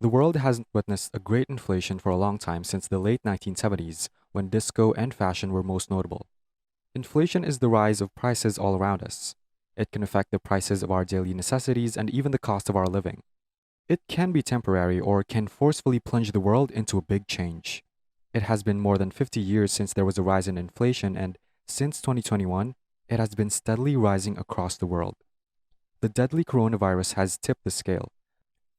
The world hasn't witnessed a great inflation for a long time since the late 1970s, when disco and fashion were most notable. Inflation is the rise of prices all around us. It can affect the prices of our daily necessities and even the cost of our living. It can be temporary or can forcefully plunge the world into a big change. It has been more than 50 years since there was a rise in inflation, and since 2021, it has been steadily rising across the world. The deadly coronavirus has tipped the scale.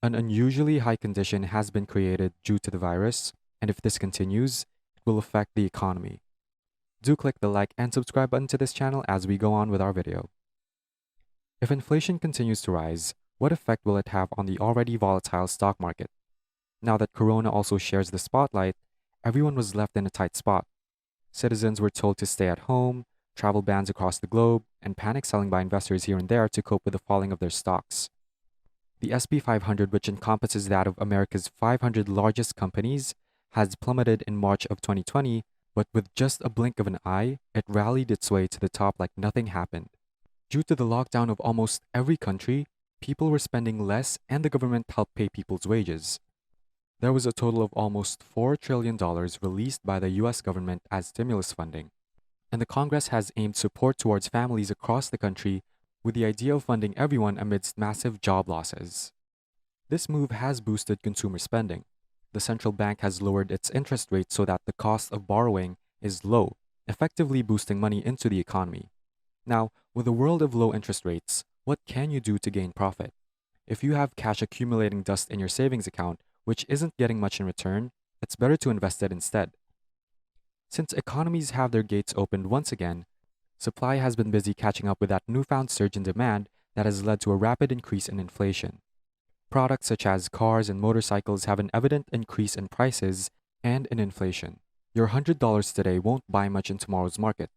An unusually high condition has been created due to the virus, and if this continues, it will affect the economy. Do click the like and subscribe button to this channel as we go on with our video. If inflation continues to rise, what effect will it have on the already volatile stock market? Now that Corona also shares the spotlight, everyone was left in a tight spot. Citizens were told to stay at home, travel bans across the globe, and panic selling by investors here and there to cope with the falling of their stocks. The SP 500, which encompasses that of America's 500 largest companies, has plummeted in March of 2020, but with just a blink of an eye, it rallied its way to the top like nothing happened. Due to the lockdown of almost every country, people were spending less and the government helped pay people's wages. There was a total of almost $4 trillion released by the US government as stimulus funding, and the Congress has aimed support towards families across the country with the idea of funding everyone amidst massive job losses. This move has boosted consumer spending. The central bank has lowered its interest rate so that the cost of borrowing is low, effectively boosting money into the economy. Now, with a world of low interest rates, what can you do to gain profit? If you have cash accumulating dust in your savings account, which isn't getting much in return, it's better to invest it instead. Since economies have their gates opened once again, supply has been busy catching up with that newfound surge in demand that has led to a rapid increase in inflation. Products such as cars and motorcycles have an evident increase in prices and in inflation. Your $100 today won't buy much in tomorrow's market.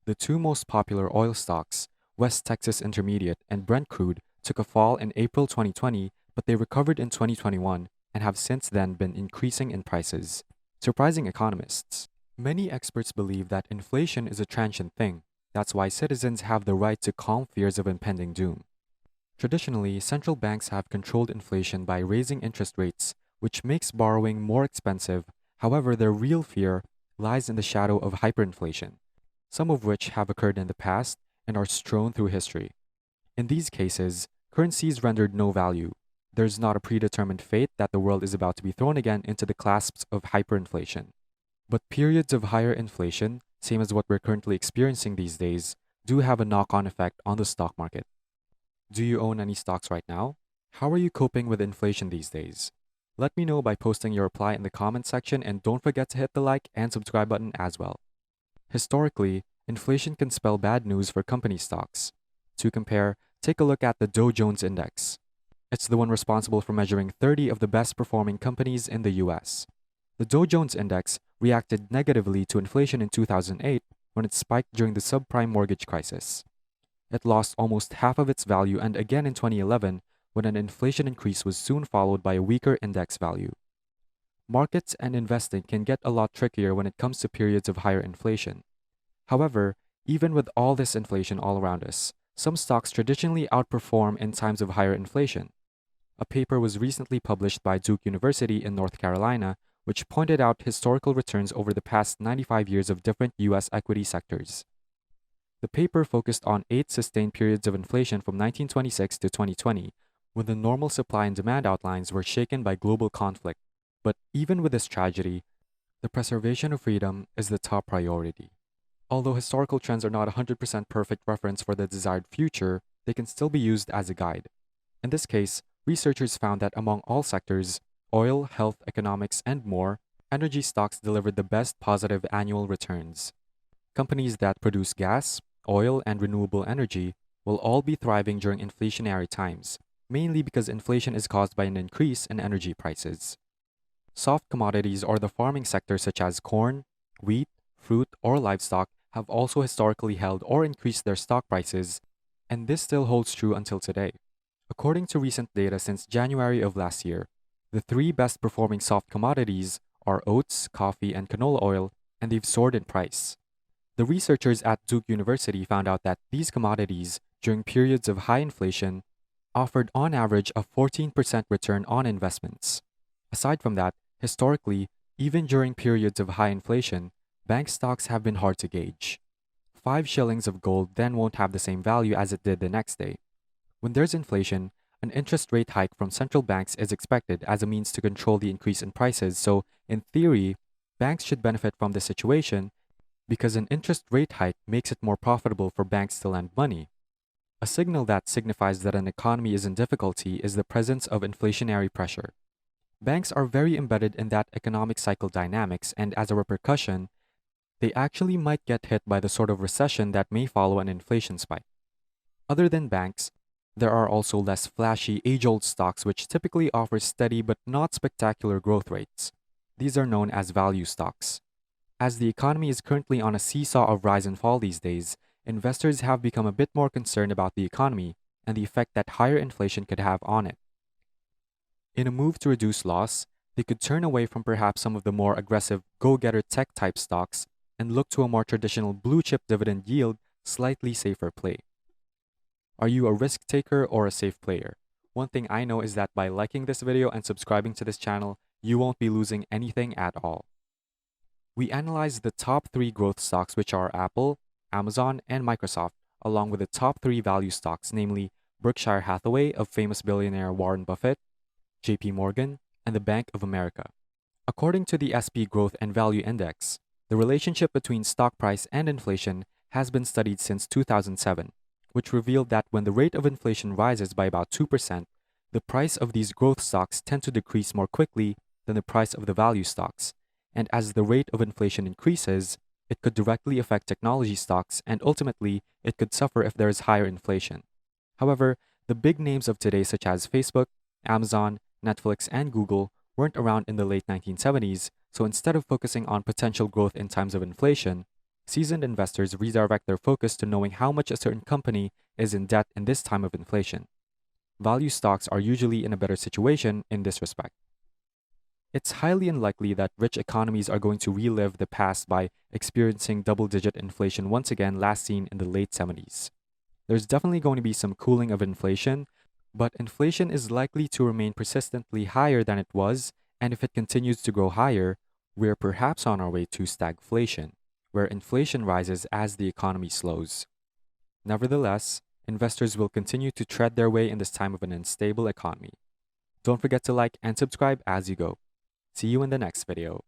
The two most popular oil stocks, West Texas Intermediate and Brent crude, took a fall in April 2020, but they recovered in 2021 and have since then been increasing in prices, surprising economists. Many experts believe that inflation is a transient thing. That's why citizens have the right to calm fears of impending doom. Traditionally, central banks have controlled inflation by raising interest rates, which makes borrowing more expensive. However, their real fear lies in the shadow of hyperinflation, some of which have occurred in the past and are strewn through history. In these cases, currencies rendered no value. There's not a predetermined fate that the world is about to be thrown again into the clasps of hyperinflation. But periods of higher inflation, same as what we're currently experiencing these days, do have a knock-on effect on the stock market. Do you own any stocks right now? How are you coping with inflation these days? Let me know by posting your reply in the comment section, and don't forget to hit the like and subscribe button as well. Historically, inflation can spell bad news for company stocks. To compare, take a look at the Dow Jones Index. It's the one responsible for measuring 30 of the best performing companies in the US. The Dow Jones Index reacted negatively to inflation in 2008 when it spiked during the subprime mortgage crisis. It lost almost half of its value and again in 2011 when an inflation increase was soon followed by a weaker index value. Markets and investing can get a lot trickier when it comes to periods of higher inflation. However, even with all this inflation all around us, some stocks traditionally outperform in times of higher inflation. A paper was recently published by Duke University in North Carolina, which pointed out historical returns over the past 95 years of different US equity sectors. The paper focused on 8 sustained periods of inflation from 1926 to 2020, when the normal supply and demand outlines were shaken by global conflict. But even with this tragedy, the preservation of freedom is the top priority. Although historical trends are not 100% perfect reference for the desired future, they can still be used as a guide. In this case, researchers found that among all sectors, oil, health, economics, and more, energy stocks delivered the best positive annual returns. Companies that produce gas, oil, and renewable energy will all be thriving during inflationary times, mainly because inflation is caused by an increase in energy prices. Soft commodities or the farming sector such as corn, wheat, fruit, or livestock have also historically held or increased their stock prices, and this still holds true until today. According to recent data since January of last year, the 3 best performing soft commodities are oats, coffee, and canola oil, and they've soared in price. The researchers at Duke University found out that these commodities, during periods of high inflation, offered on average a 14% return on investments. Aside from that, historically, even during periods of high inflation, bank stocks have been hard to gauge. 5 shillings of gold then won't have the same value as it did the next day. When there's inflation, an interest rate hike from central banks is expected as a means to control the increase in prices, so, in theory, banks should benefit from this situation because an interest rate hike makes it more profitable for banks to lend money. A signal that signifies that an economy is in difficulty is the presence of inflationary pressure. Banks are very embedded in that economic cycle dynamics, and as a repercussion, they actually might get hit by the sort of recession that may follow an inflation spike. Other than banks, there are also less flashy, age old stocks which typically offer steady but not spectacular growth rates. These are known as value stocks. As the economy is currently on a seesaw of rise and fall these days, investors have become a bit more concerned about the economy and the effect that higher inflation could have on it. In a move to reduce loss, they could turn away from perhaps some of the more aggressive go getter tech type stocks and look to a more traditional blue chip dividend yield, slightly safer play. Are you a risk taker or a safe player? One thing I know is that by liking this video and subscribing to this channel, you won't be losing anything at all. We analyzed the top 3 growth stocks, which are Apple, Amazon, and Microsoft, along with the top 3 value stocks, namely Berkshire Hathaway of famous billionaire Warren Buffett, JP Morgan, and the Bank of America. According to the SP Growth and Value Index, the relationship between stock price and inflation has been studied since 2007, which revealed that when the rate of inflation rises by about 2%, the price of these growth stocks tend to decrease more quickly than the price of the value stocks. And as the rate of inflation increases, it could directly affect technology stocks, and ultimately, it could suffer if there is higher inflation. However, the big names of today, such as Facebook, Amazon, Netflix, and Google, weren't around in the late 1970s, so instead of focusing on potential growth in times of inflation, seasoned investors redirect their focus to knowing how much a certain company is in debt in this time of inflation. Value stocks are usually in a better situation in this respect. It's highly unlikely that rich economies are going to relive the past by experiencing double-digit inflation once again last seen in the late 70s. There's definitely going to be some cooling of inflation, but inflation is likely to remain persistently higher than it was, and if it continues to grow higher, we're perhaps on our way to stagflation, where inflation rises as the economy slows. Nevertheless, investors will continue to tread their way in this time of an unstable economy. Don't forget to like and subscribe as you go. See you in the next video.